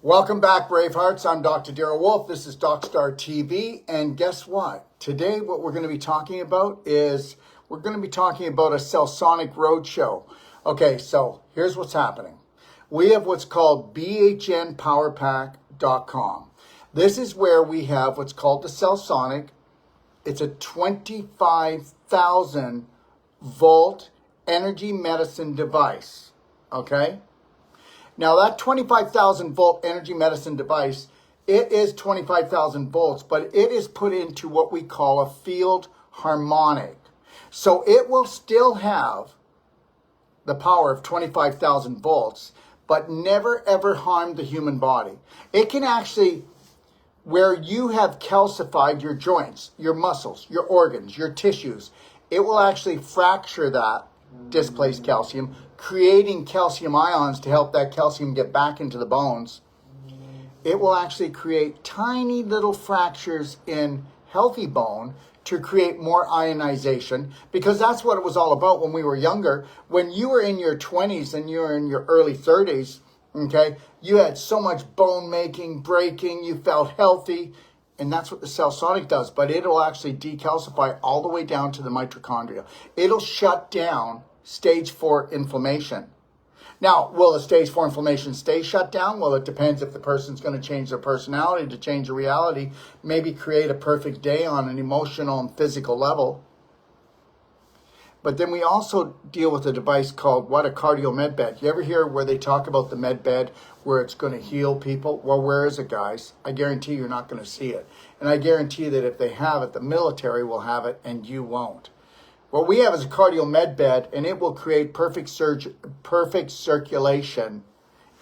Welcome back, Bravehearts. I'm Dr. Darryl Wolf. This is DocStar TV. And guess what? Today, what we're going to be talking about is we're going to be talking about a CELLSONIC roadshow. Okay, so here's what's happening. We have what's called bhnpowerpack.com. This is where we have what's called the CELLSONIC. It's a 25,000 volt energy medicine device. Okay? Now that 25,000 volt energy medicine device, it is 25,000 volts, but it is put into what we call a field harmonic. So it will still have the power of 25,000 volts, but never ever harm the human body. It can actually, where you have calcified your joints, your muscles, your organs, your tissues, it will actually fracture that displaced calcium, creating calcium ions to help that calcium get back into the bones. It will actually create tiny little fractures in healthy bone to create more ionization, because that's what it was all about when we were younger. When you were in your 20s and you were in your early 30s, okay, you had so much bone making, breaking, you felt healthy, and that's what the CELLSONIC does, but it'll actually decalcify all the way down to the mitochondria. It'll shut down stage 4 inflammation. Now, will the stage 4 inflammation stay shut down? Well, it depends if the person's going to change their personality, to change their reality, maybe create a perfect day on an emotional and physical level. But then we also deal with a device called a cardio med bed. You ever hear where they talk about the med bed where it's going to heal people? Well, where is it, guys? I guarantee you're not going to see it. And I guarantee that if they have it, the military will have it and you won't. What we have is a cardio med bed, and it will create perfect circulation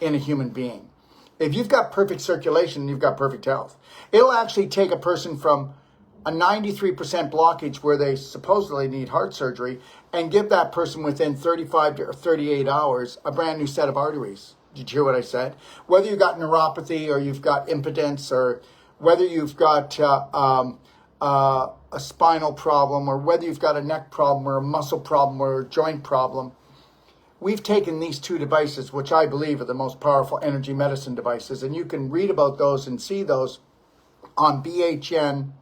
in a human being. If you've got perfect circulation, you've got perfect health. It'll actually take a person from a 93% blockage where they supposedly need heart surgery and give that person within 35 to 38 hours a brand new set of arteries. Did you hear what I said? Whether you've got neuropathy or you've got impotence, or whether you've got a spinal problem, or whether you've got a neck problem or a muscle problem or a joint problem, we've taken these two devices, which I believe are the most powerful energy medicine devices, and you can read about those and see those on BHN,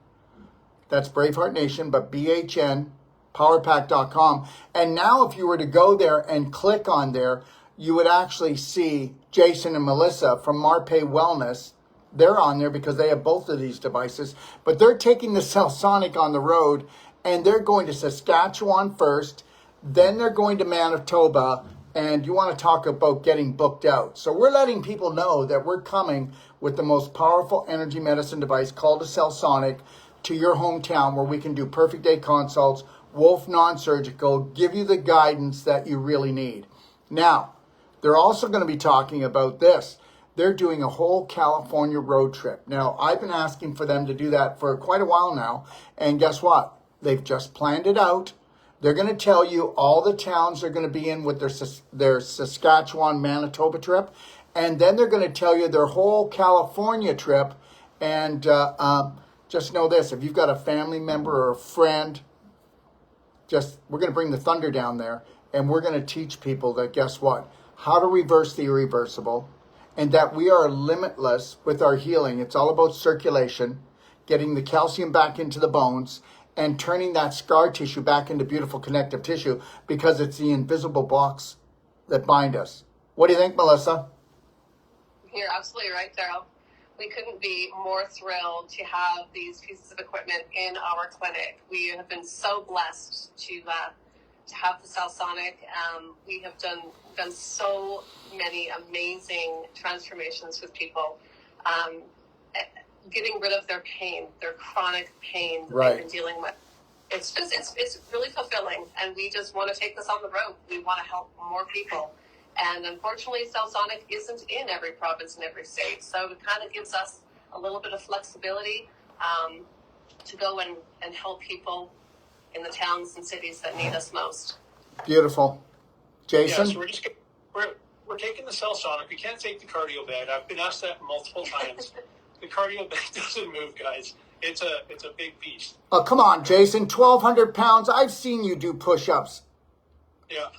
that's Braveheart Nation, but bhnpowerpack.com. And now if you were to go there and click on there, you would actually see Jason and Melissa from Marpe Wellness. They're on there because they have both of these devices, but they're taking the CELLSONIC on the road, and they're going to Saskatchewan first, then they're going to Manitoba, and you want to talk about getting booked out. So we're letting people know that we're coming with the most powerful energy medicine device called a CELLSONIC to your hometown, where we can do perfect day consults, Wolf non-surgical, give you the guidance that you really need. Now, they're also going to be talking about this. They're doing a whole California road trip. Now, I've been asking for them to do that for quite a while now. And guess what? They've just planned it out. They're going to tell you all the towns they're going to be in with their Saskatchewan, Manitoba trip. And then they're going to tell you their whole California trip. And just know this, if you've got a family member or a friend, we're going to bring the thunder down there. And we're going to teach people that, guess what? How to reverse the irreversible. And that we are limitless with our healing. It's all about circulation, getting the calcium back into the bones, and turning that scar tissue back into beautiful connective tissue, because it's the invisible blocks that bind us. What do you think, Melissa? You're absolutely right, Darryl. We couldn't be more thrilled to have these pieces of equipment in our clinic. We have been so blessed to have the CELLSONIC. We have done so many amazing transformations with people, getting rid of their pain, their chronic pain that they've been dealing with. It's really fulfilling, and we just want to take this on the road. We want to help more people. And unfortunately, CELLSONIC isn't in every province and every state, so it kind of gives us a little bit of flexibility to go and help people in the towns and cities that need us most. Beautiful. Jason? Yeah, so we're taking the CELLSONIC. We can't take the cardio bed. I've been asked that multiple times. The cardio bed doesn't move, guys. It's a big beast. Oh, come on, Jason. 1,200 pounds. I've seen you do push-ups. Yeah.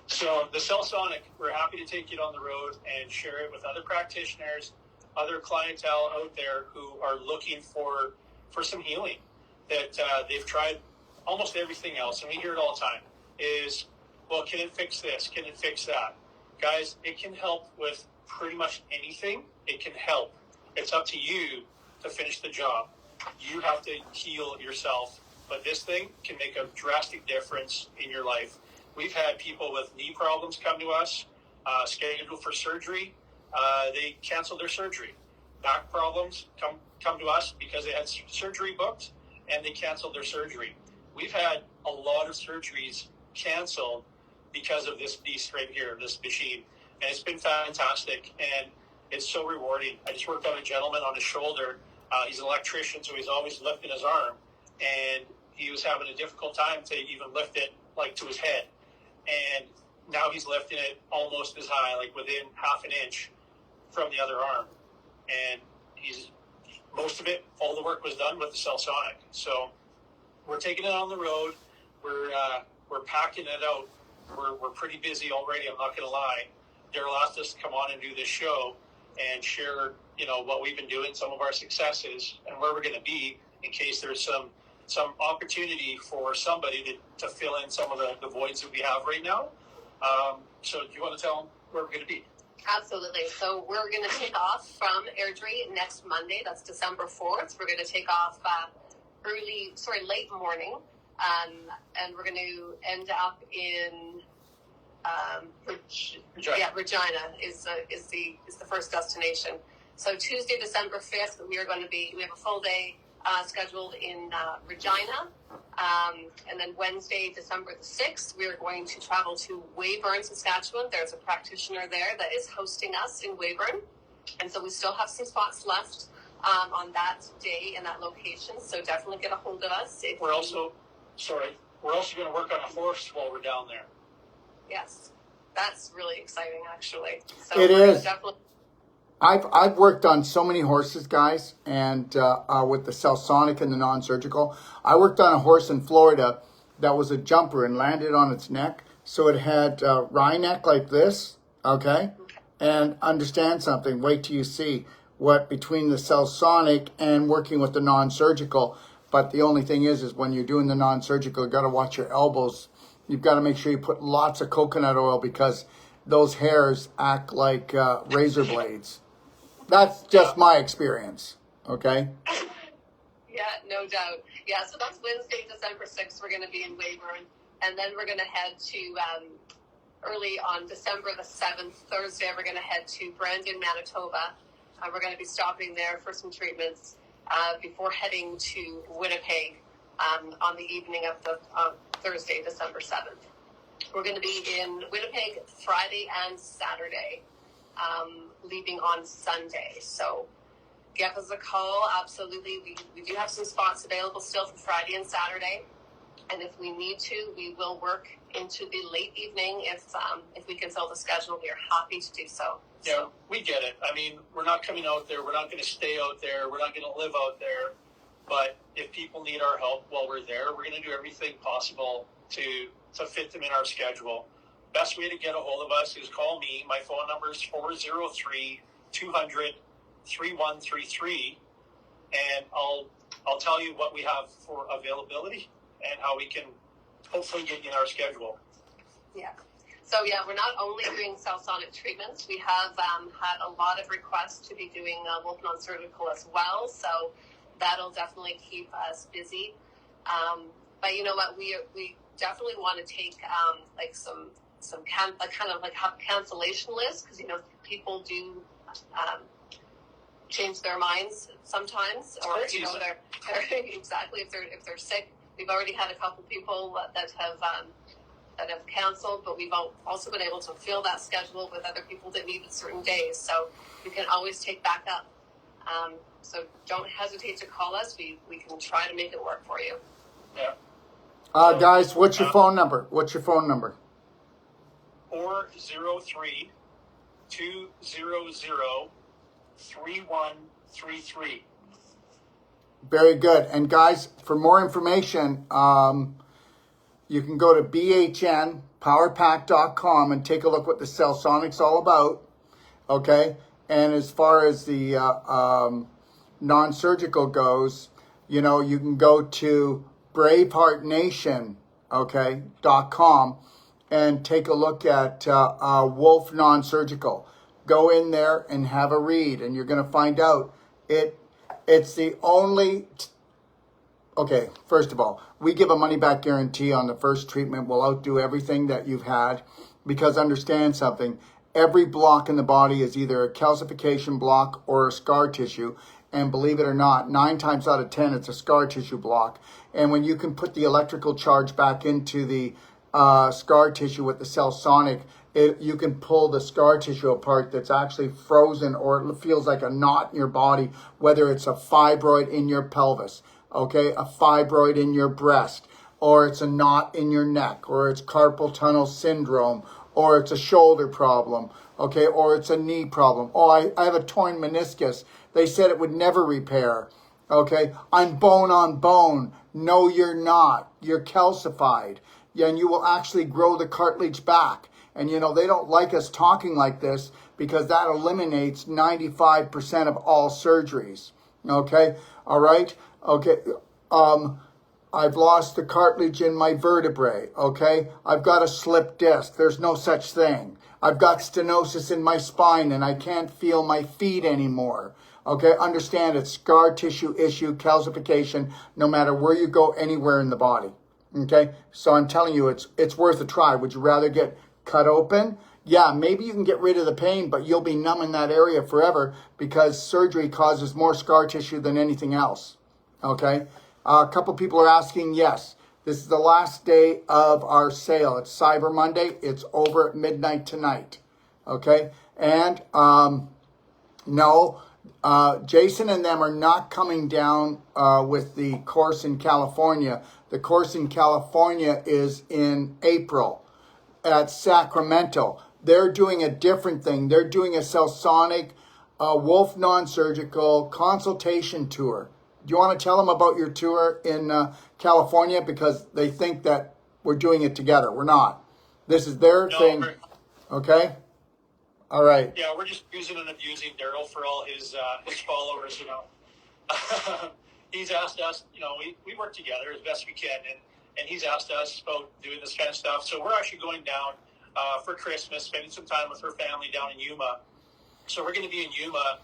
So the CELLSONIC, we're happy to take it on the road and share it with other practitioners, other clientele out there who are looking for some healing. That they've tried almost everything else, and we hear it all the time, is, well, can it fix this? Can it fix that? Guys, it can help with pretty much anything. It can help. It's up to you to finish the job. You have to heal yourself, but this thing can make a drastic difference in your life. We've had people with knee problems come to us, scheduled for surgery. They canceled their surgery. Back problems come to us because they had surgery booked, and they canceled their surgery. We've had a lot of surgeries canceled because of this beast right here, this machine. And it's been fantastic, and it's so rewarding. I just worked on a gentleman on his shoulder. He's an electrician, so he's always lifting his arm. And he was having a difficult time to even lift it, like, to his head. And now he's lifting it almost as high, like within half an inch from the other arm. And most of it, all the work was done with the CELLSONIC. So we're taking it on the road. We're packing it out. We're pretty busy already, I'm not going to lie. Daryl asked us to come on and do this show and share, what we've been doing, some of our successes, and where we're going to be in case there's some opportunity for somebody to fill in some of the voids that we have right now. So do you want to tell them where we're going to be? Absolutely. So we're going to take off from Airdrie next Monday. That's December 4th. We're going to take off late morning. And we're going to end up in Regina. Yeah, Regina is the first destination. So Tuesday, December 5th, we have a full day scheduled in Regina. And then Wednesday, December the 6th, we are going to travel to Weyburn, Saskatchewan. There's a practitioner there that is hosting us in Weyburn. And so we still have some spots left on that day and that location. So definitely get a hold of us. We're also going to work on a horse while we're down there. Yes, that's really exciting, actually. So It is. Definitely. I've worked on so many horses, guys, and with the CELLSONIC and the non-surgical. I worked on a horse in Florida that was a jumper and landed on its neck. So it had wry neck like this, okay? And understand something, wait till you see what between the CELLSONIC and working with the non-surgical. But the only thing is when you're doing the non-surgical, you got to watch your elbows. You've got to make sure you put lots of coconut oil because those hairs act like razor blades. That's just my experience, okay? Yeah, no doubt. Yeah, so that's Wednesday, December 6th. We're going to be in Weyburn. And then we're going to head to, early on December the 7th, Thursday, we're going to head to Brandon, Manitoba. We're going to be stopping there for some treatments before heading to Winnipeg on the evening of Thursday, December 7th. We're going to be in Winnipeg Friday and Saturday, leaving on Sunday. So give us a call. Absolutely. We do have some spots available still for Friday and Saturday. And if we need to, we will work into the late evening. If we can fill the schedule, we are happy to do so. Yeah, we get it. I mean, we're not coming out there. We're not going to stay out there. We're not going to live out there. But if people need our help while we're there, we're going to do everything possible to fit them in our schedule. Best way to get a hold of us is call me. My phone number is 403-200-3133, and I'll tell you what we have for availability and how we can hopefully get you in our schedule. Yeah. So, we're not only doing CELLSONIC treatments. We have had a lot of requests to be doing wolf non-surgical as well. So that'll definitely keep us busy. But you know what? We definitely want to take some kind of cancellation list because people do change their minds sometimes, or they're exactly if they're sick. We've already had a couple people that have canceled, but we've also been able to fill that schedule with other people that needed certain days. So we can always take back up. So don't hesitate to call us. We can try to make it work for you. Yeah. Guys, what's your phone number? 403-200-3133. Very good. And guys, for more information, you can go to BHN powerpack.com and take a look what the CELLSONIC's all about. Okay. And as far as the non-surgical goes, you know, you can go to braveheartnation.com and take a look at Wolf Non-Surgical. Go in there and have a read, and you're going to find out it's the only... Okay, first of all, we give a money-back guarantee on the first treatment. We'll outdo everything that you've had, because understand something. Every block in the body is either a calcification block or a scar tissue. And believe it or not, 9 times out of 10, it's a scar tissue block. And when you can put the electrical charge back into the scar tissue with the CELLSONIC, you can pull the scar tissue apart that's actually frozen, or it feels like a knot in your body, whether it's a fibroid in your pelvis, okay, a fibroid in your breast, or it's a knot in your neck, or it's carpal tunnel syndrome, or it's a shoulder problem, okay, or it's a knee problem. Oh, I have a torn meniscus. They said it would never repair, okay. I'm bone on bone. No, you're not. You're calcified. And you will actually grow the cartilage back. And, you know, they don't like us talking like this because that eliminates 95% of all surgeries, okay. All right, okay. I've lost the cartilage in my vertebrae, okay? I've got a slipped disc. There's no such thing. I've got stenosis in my spine and I can't feel my feet anymore, okay? Understand it's scar tissue issue, calcification, no matter where you go, anywhere in the body, okay? So I'm telling you, it's worth a try. Would you rather get cut open? Yeah, maybe you can get rid of the pain, but you'll be numb in that area forever because surgery causes more scar tissue than anything else, okay? A couple people are asking, yes, this is the last day of our sale. It's Cyber Monday. It's over at midnight tonight, okay? And no, Jason and them are not coming down with the course in California. The course in California is in April at Sacramento. They're doing a different thing. They're doing a CELLSONIC Wolf Non-Surgical consultation tour. Do you want to tell them about your tour in California? Because they think that we're doing it together. We're not. This is their thing. Okay? All right. Yeah, we're just using and abusing Daryl for all his followers, you know. He's asked us, you know, we work together as best we can, and he's asked us about doing this kind of stuff. So we're actually going down for Christmas, spending some time with her family down in Yuma. So we're going to be in Yuma,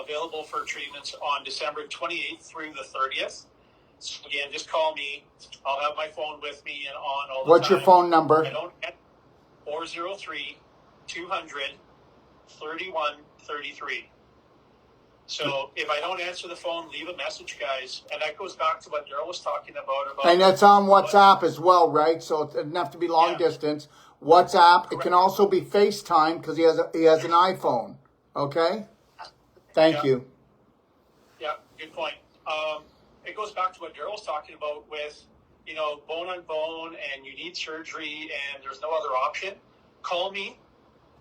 available for treatments on December 28th through the 30th. So again, just call me. I'll have my phone with me and on all the What's time. your phone number? I don't get 403-200-3133. So if I don't answer the phone, leave a message, guys. And that goes back to what Daryl was talking about. And that's on WhatsApp as well, right? So it doesn't have to be long distance. WhatsApp. Correct. It can also be FaceTime because he has an iPhone. Okay? Thank you. Yeah, good point. It goes back to what Daryl was talking about with, you know, bone on bone and you need surgery and there's no other option. Call me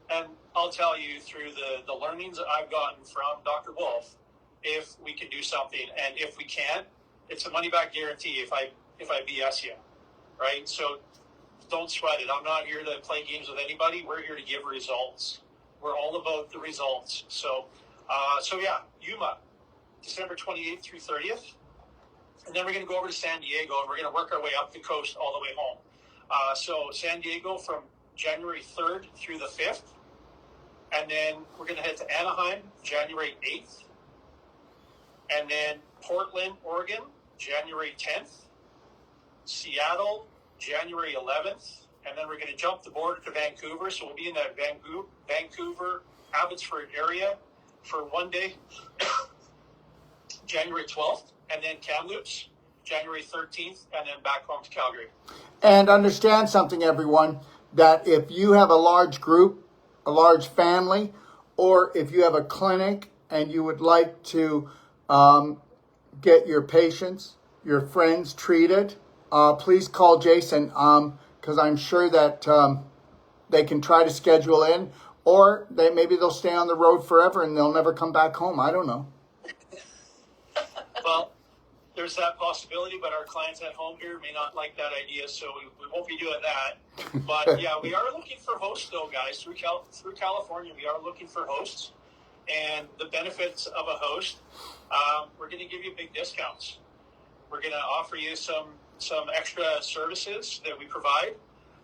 and I'll tell you through the learnings that I've gotten from Dr. Wolf if we can do something. And if we can't, it's a money back guarantee if I BS you, right? So don't sweat it. I'm not here to play games with anybody. We're here to give results. We're all about the results. So yeah, Yuma, December 28th through 30th. And then we're going to go over to San Diego, and we're going to work our way up the coast all the way home. So San Diego from January 3rd through the 5th. And then we're going to head to Anaheim, January 8th. And then Portland, Oregon, January 10th. Seattle, January 11th. And then we're going to jump the border to Vancouver. So we'll be in that Vancouver, Abbotsford area for one day, January 12th. And then Kamloops, January 13th, and then back home to Calgary. And understand something, everyone, that if you have a large group, a large family, or if you have a clinic and you would like to get your patients, your friends treated, please call Jason because I'm sure that they can try to schedule in, or maybe they'll stay on the road forever and they'll never come back home. I don't know. Well, there's that possibility, but our clients at home here may not like that idea, so we won't be doing that. But yeah, we are looking for hosts though, guys. Through California, we are looking for hosts. And the benefits of a host, we're going to give you big discounts. We're going to offer you some extra services that we provide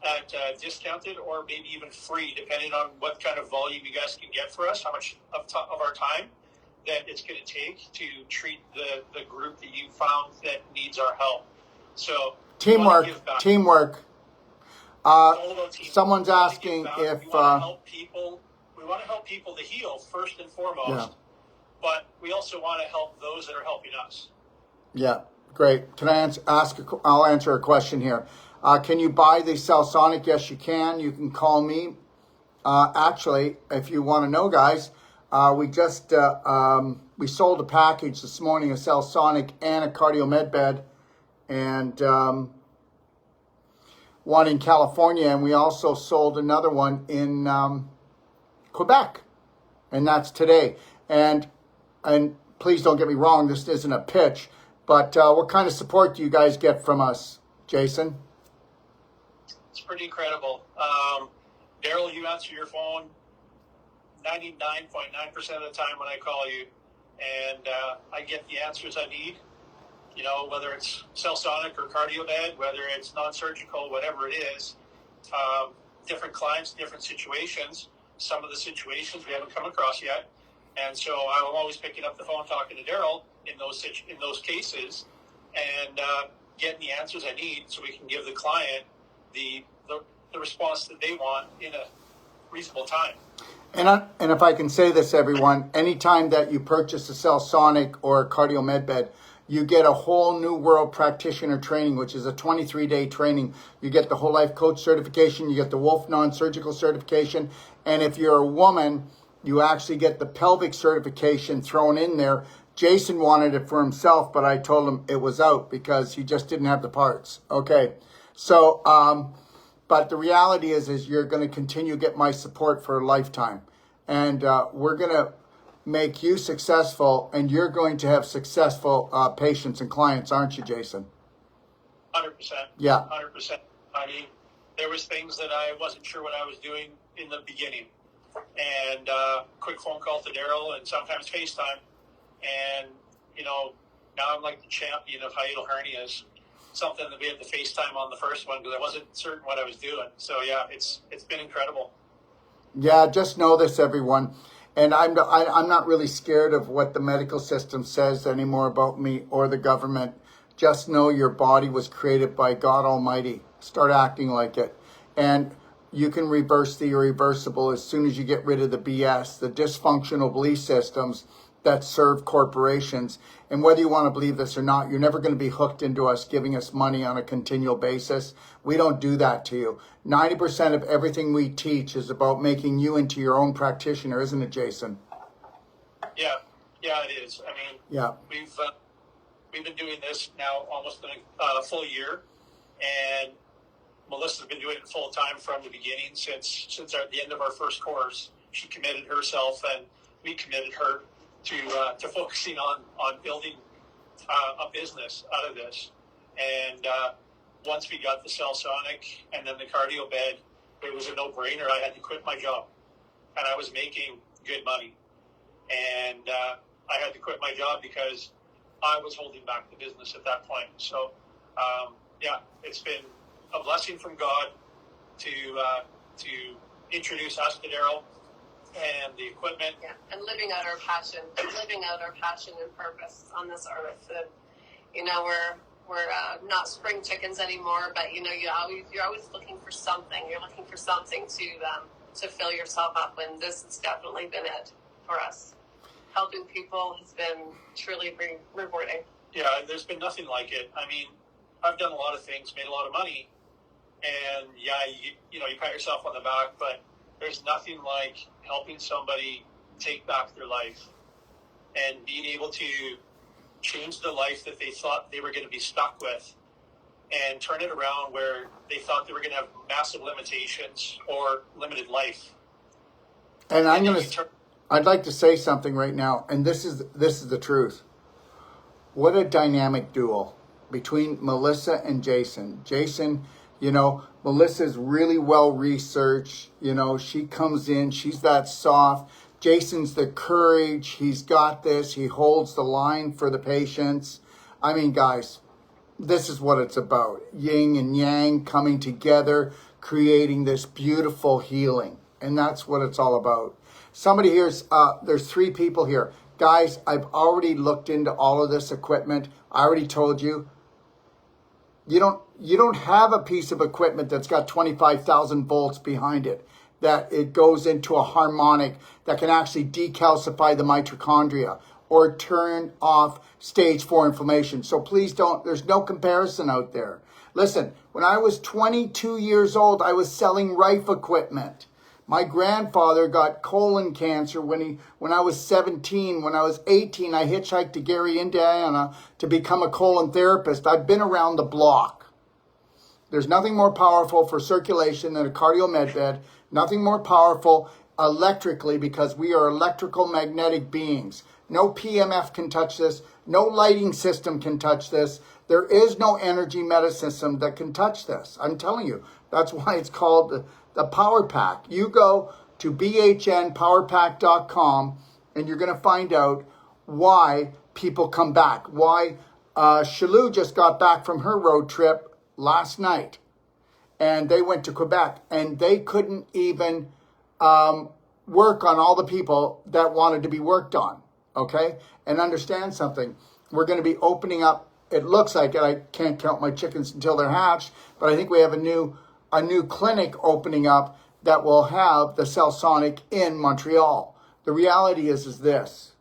at discounted or maybe even free, depending on what kind of volume you guys can get for us, how much of our time that it's going to take to treat the group that you found that needs our help. So teamwork. Someone's asking if we want to help people. We want to help people to heal first and foremost, but we also want to help those that are helping us. Yeah, great. Can I I'll answer a question here. Can you buy the CELLSONIC? Yes, you can. You can call me. Actually, if you want to know, guys, we just we sold a package this morning, a CELLSONIC and a cardio med bed, and one in California, and we also sold another one in Quebec, and that's today. And please don't get me wrong, this isn't a pitch, but what kind of support do you guys get from us, Jason? It's pretty incredible. Daryl, you answer your phone 99.9% of the time when I call you, and I get the answers I need. You know, whether it's CELLSONIC or CardioMed, whether it's non-surgical, whatever it is, different clients, different situations. Some of the situations we haven't come across yet, and so I'm always picking up the phone, talking to Daryl in those cases, and getting the answers I need so we can give the client the response that they want in a reasonable time. And if I can say this, everyone, anytime that you purchase a CELLSONIC or a cardio med bed, you get a whole new world practitioner training, which is a 23-day training. You get the whole life coach certification, you get the Wolf non-surgical certification, and if you're a woman, you actually get the pelvic certification thrown in there. Jason wanted it for himself, but I told him it was out because he just didn't have the parts. Okay, so but the reality is you're going to continue to get my support for a lifetime, and we're going to make you successful, and you're going to have successful patients and clients, aren't you, Jason? 100%. Yeah. 100%. I mean, there was things that I wasn't sure what I was doing in the beginning, and quick phone call to Daryl, and sometimes FaceTime, and you know, now I'm like the champion of hiatal hernias. Something that we had to FaceTime on the first one because I wasn't certain what I was doing. So yeah, it's been incredible. Yeah, just know this, everyone. And I'm not really scared of what the medical system says anymore about me or the government. Just know your body was created by God Almighty. Start acting like it. And you can reverse the irreversible as soon as you get rid of the BS, the dysfunctional belief systems that serve corporations. And whether you want to believe this or not, you're never going to be hooked into us giving us money on a continual basis. We don't do that to you. 90% of everything we teach is about making you into your own practitioner, isn't it, Jason? Yeah, it is. I mean, yeah, we've been doing this now almost a full year, and Melissa's been doing it full time from the beginning since the end of our first course. She committed herself, and we committed her to focusing on building a business out of this. And once we got the CELLSONIC and then the cardio bed, it was a no-brainer. I had to quit my job, and I was making good money. And I had to quit my job because I was holding back the business at that point. So, yeah, it's been a blessing from God to introduce us to Daryl and the equipment. Yeah, and living out our passion and purpose on this earth. And, you know, we're not spring chickens anymore, but you know, you're always looking for something. You're looking for something to fill yourself up, and this has definitely been it for us. Helping people has been truly rewarding. Yeah, there's been nothing like it. I mean, I've done a lot of things, made a lot of money, and yeah, you pat yourself on the back, but there's nothing like helping somebody take back their life and being able to change the life that they thought they were going to be stuck with and turn it around where they thought they were going to have massive limitations or limited life. And I'd like to say something right now, and this is the truth. What a dynamic duo between Melissa and Jason. Jason, you know, Melissa's really well researched. You know, she comes in, she's that soft. Jason's the courage. He's got this. He holds the line for the patients. I mean, guys, this is what it's about. Yin and yang coming together, creating this beautiful healing. And that's what it's all about. Somebody here's, there's 3 people here. Guys, I've already looked into all of this equipment. I already told you, you don't have a piece of equipment that's got 25,000 volts behind it, that it goes into a harmonic that can actually decalcify the mitochondria or turn off stage 4 inflammation. So please don't, there's no comparison out there. Listen, when I was 22 years old, I was selling Rife equipment. My grandfather got colon cancer when I was 17. When I was 18, I hitchhiked to Gary, Indiana to become a colon therapist. I've been around the block. There's nothing more powerful for circulation than a cardio med bed. Nothing more powerful electrically, because we are electrical magnetic beings. No PMF can touch this. No lighting system can touch this. There is no energy medicine system that can touch this. I'm telling you. That's why it's called the Power Pack. You go to bhnpowerpack.com and you're going to find out why people come back. Why Shalou just got back from her road trip last night. And they went to Quebec and they couldn't even work on all the people that wanted to be worked on. Okay? And understand something. We're going to be opening up, it looks like it, I can't count my chickens until they're hatched, but I think we have a new clinic opening up that will have the CELLSONIC in Montreal. The reality is this.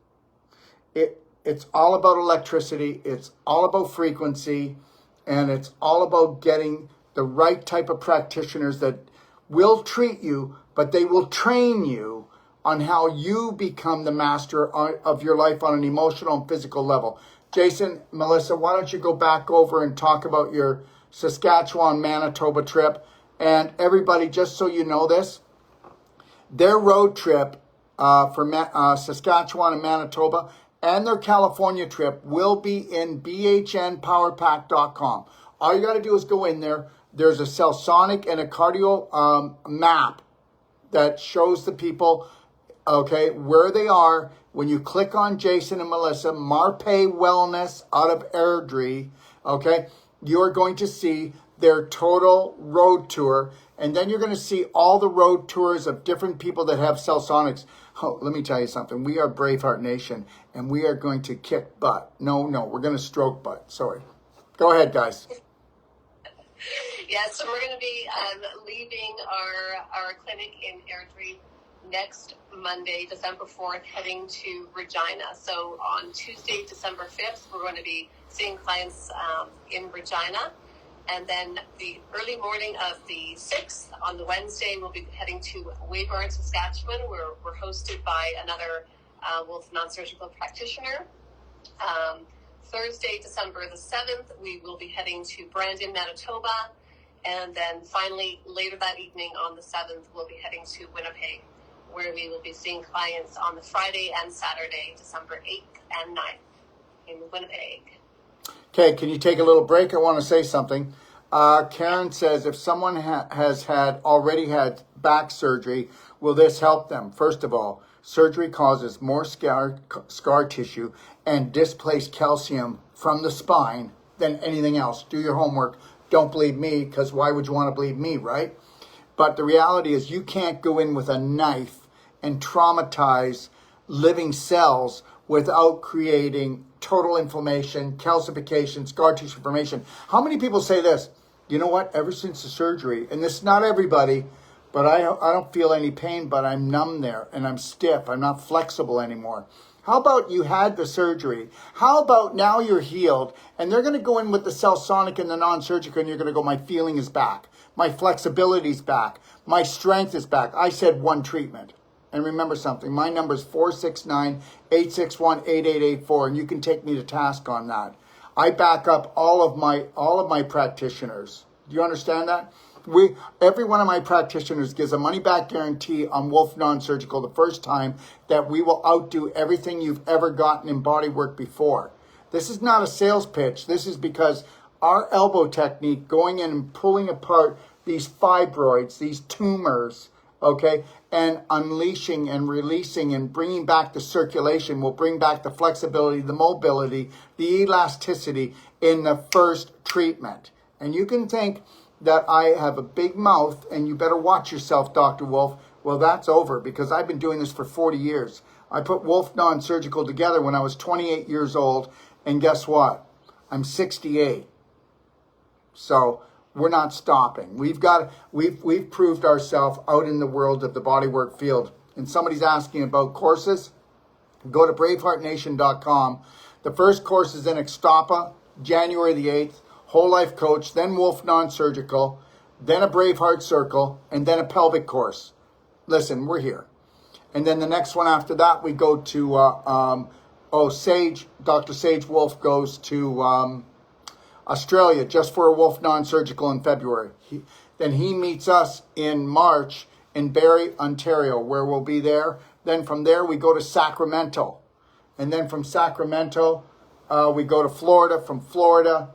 It's all about electricity. It's all about frequency. And it's all about getting the right type of practitioners that will treat you, but they will train you on how you become the master of your life on an emotional and physical level. Jason, Melissa, why don't you go back over and talk about your Saskatchewan, Manitoba trip? And everybody, just so you know this, their road trip for Saskatchewan and Manitoba and their California trip will be in bhnpowerpack.com. All you got to do is go in there. There's a CELLSONIC and a cardio map that shows the people, okay, where they are. When you click on Jason and Melissa, Marpe Wellness out of Airdrie, okay, you're going to see their total road tour. And then you're going to see all the road tours of different people that have CELLSONICs. Oh, let me tell you something. We are Braveheart Nation, and we are going to kick butt. No, we're going to stroke butt. Sorry. Go ahead, guys. Yeah, so we're going to be leaving our clinic in Airdrie next Monday, December 4th, heading to Regina. So on Tuesday, December 5th, we're going to be seeing clients in Regina. And then the early morning of the 6th, on the Wednesday, we'll be heading to Weyburn, Saskatchewan, where we're hosted by another Wolf non-surgical practitioner. Thursday, December the 7th, we will be heading to Brandon, Manitoba. And then finally, later that evening on the 7th, we'll be heading to Winnipeg, where we will be seeing clients on the Friday and Saturday, December 8th and 9th in Winnipeg. Okay, can you take a little break? I want to say something. Karen says, if someone has already had back surgery, will this help them? First of all, surgery causes more scar tissue and displaced calcium from the spine than anything else. Do your homework. Don't believe me, because why would you want to believe me, right? But the reality is you can't go in with a knife and traumatize living cells without creating total inflammation, calcification, scar tissue formation. How many people say this? You know what? Ever since the surgery, and this is not everybody, but I don't feel any pain, but I'm numb there and I'm stiff. I'm not flexible anymore. How about you had the surgery? How about now you're healed and they're going to go in with the CELLSONIC and the non-surgical and you're going to go, my feeling is back. My flexibility is back. My strength is back. I said one treatment. And remember something, my number is 469-861-8884, and you can take me to task on that. I back up all of my practitioners. Do you understand that? Every one of my practitioners gives a money-back guarantee on Wolf Non-Surgical the first time that we will outdo everything you've ever gotten in body work before. This is not a sales pitch. This is because our elbow technique, going in and pulling apart these fibroids, these tumors, okay, and unleashing and releasing and bringing back the circulation will bring back the flexibility, the mobility, the elasticity in the first treatment. And you can think that I have a big mouth and you better watch yourself, Dr. Wolf. Well, that's over, because I've been doing this for 40 years. I put Wolf Non-Surgical together when I was 28 years old, and guess what? I'm 68. So we're not stopping. We've proved ourselves out in the world of the bodywork field. And somebody's asking about courses. Go to braveheartnation.com. The first course is in Ixtapa, January the 8th, Whole Life Coach, then Wolf Non-Surgical, then a Braveheart Circle, and then a pelvic course. Listen, we're here. And then the next one after that, we go to, Dr. Sage Wolf goes to Australia just for a Wolf Non-Surgical in February. Then he meets us in March in Barrie, Ontario, where we'll be there. Then from there, we go to Sacramento. And then from Sacramento, we go to Florida. From Florida,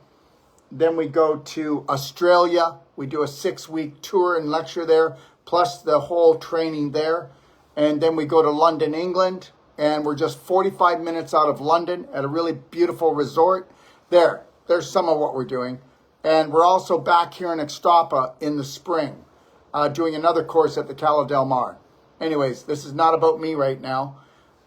then we go to Australia. We do a 6-week tour and lecture there, plus the whole training there. And then we go to London, England, and we're just 45 minutes out of London at a really beautiful resort. There's some of what we're doing. And we're also back here in Ixtapa in the spring, doing another course at the Cala del Mar. Anyways, this is not about me right now.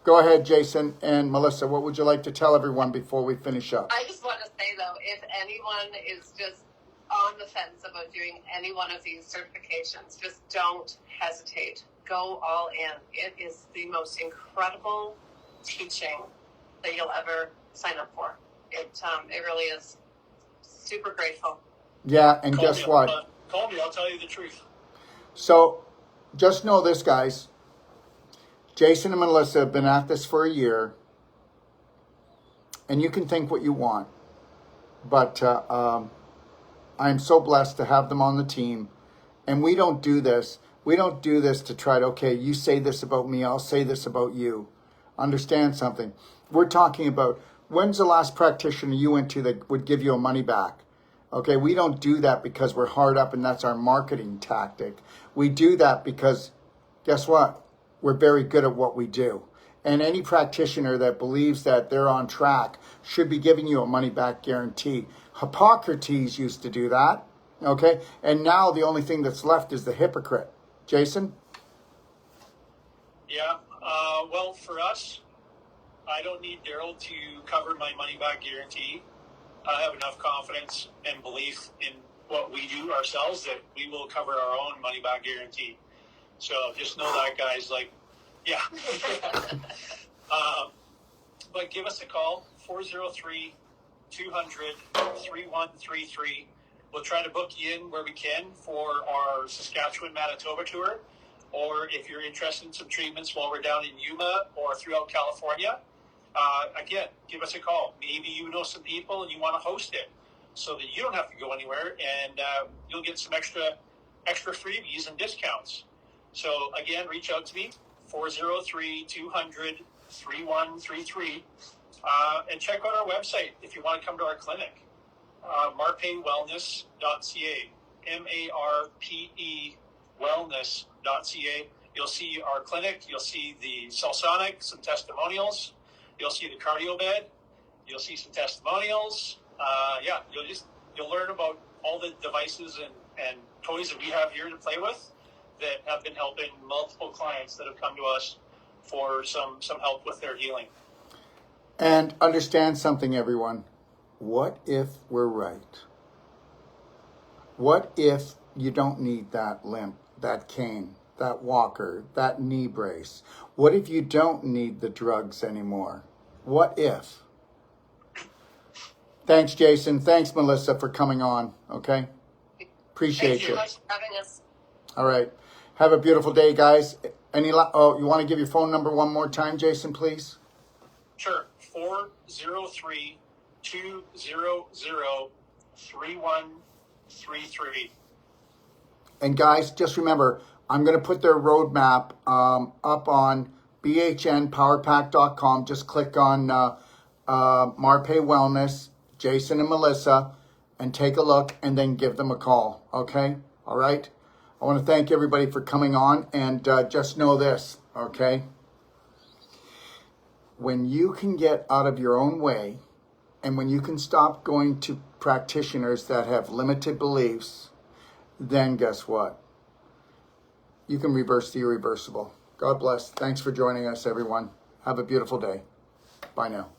Go ahead, Jason and Melissa. What would you like to tell everyone before we finish up? I just want to say, though, if anyone is just on the fence about doing any one of these certifications, just don't hesitate. Go all in. It is the most incredible teaching that you'll ever sign up for. It really is. Super grateful. Yeah, and guess what? Call me, I'll tell you the truth. So just know this, guys. Jason and Melissa have been at this for a year, and you can think what you want, but I'm so blessed to have them on the team. And we don't do this. We don't do this to try to, okay, you say this about me, I'll say this about you. Understand something. We're talking about, when's the last practitioner you went to that would give you a money back? Okay, we don't do that because we're hard up and that's our marketing tactic. We do that because, guess what? We're very good at what we do. And any practitioner that believes that they're on track should be giving you a money back guarantee. Hippocrates used to do that, okay? And now the only thing that's left is the hypocrite. Jason? Yeah, well, for us, I don't need Daryl to cover my money back guarantee. I have enough confidence and belief in what we do ourselves that we will cover our own money back guarantee. So just know that, guys. Like, yeah. But give us a call, 403-200-3133. We'll try to book you in where we can for our Saskatchewan, Manitoba tour. Or if you're interested in some treatments while we're down in Yuma or throughout California, again, give us a call. Maybe you know some people and you want to host it so that you don't have to go anywhere, and you'll get some extra freebies and discounts. So again, reach out to me, 403-200-3133, and check out our website if you want to come to our clinic, marpewellness.ca, MARPE wellness.ca. You'll see our clinic, you'll see the CELLSONIC, some testimonials, you'll see the cardio bed, you'll see some testimonials. You'll learn about all the devices and toys that we have here to play with that have been helping multiple clients that have come to us for some help with their healing. And understand something, everyone. What if we're right? What if you don't need that limp, that cane, that walker, that knee brace? What if you don't need the drugs anymore? What if? Thanks, Jason. Thanks, Melissa, for coming on. Okay? Appreciate you. Thank you so much for having us. All right. Have a beautiful day, guys. You want to give your phone number one more time, Jason, please? Sure. 403-200-3133. And guys, just remember, I'm going to put their roadmap up on bhnpowerpack.com. Just click on Marpe Wellness, Jason and Melissa, and take a look and then give them a call. Okay? All right? I want to thank everybody for coming on, and just know this, okay? When you can get out of your own way, and when you can stop going to practitioners that have limited beliefs, then guess what? You can reverse the irreversible. God bless. Thanks for joining us, everyone. Have a beautiful day. Bye now.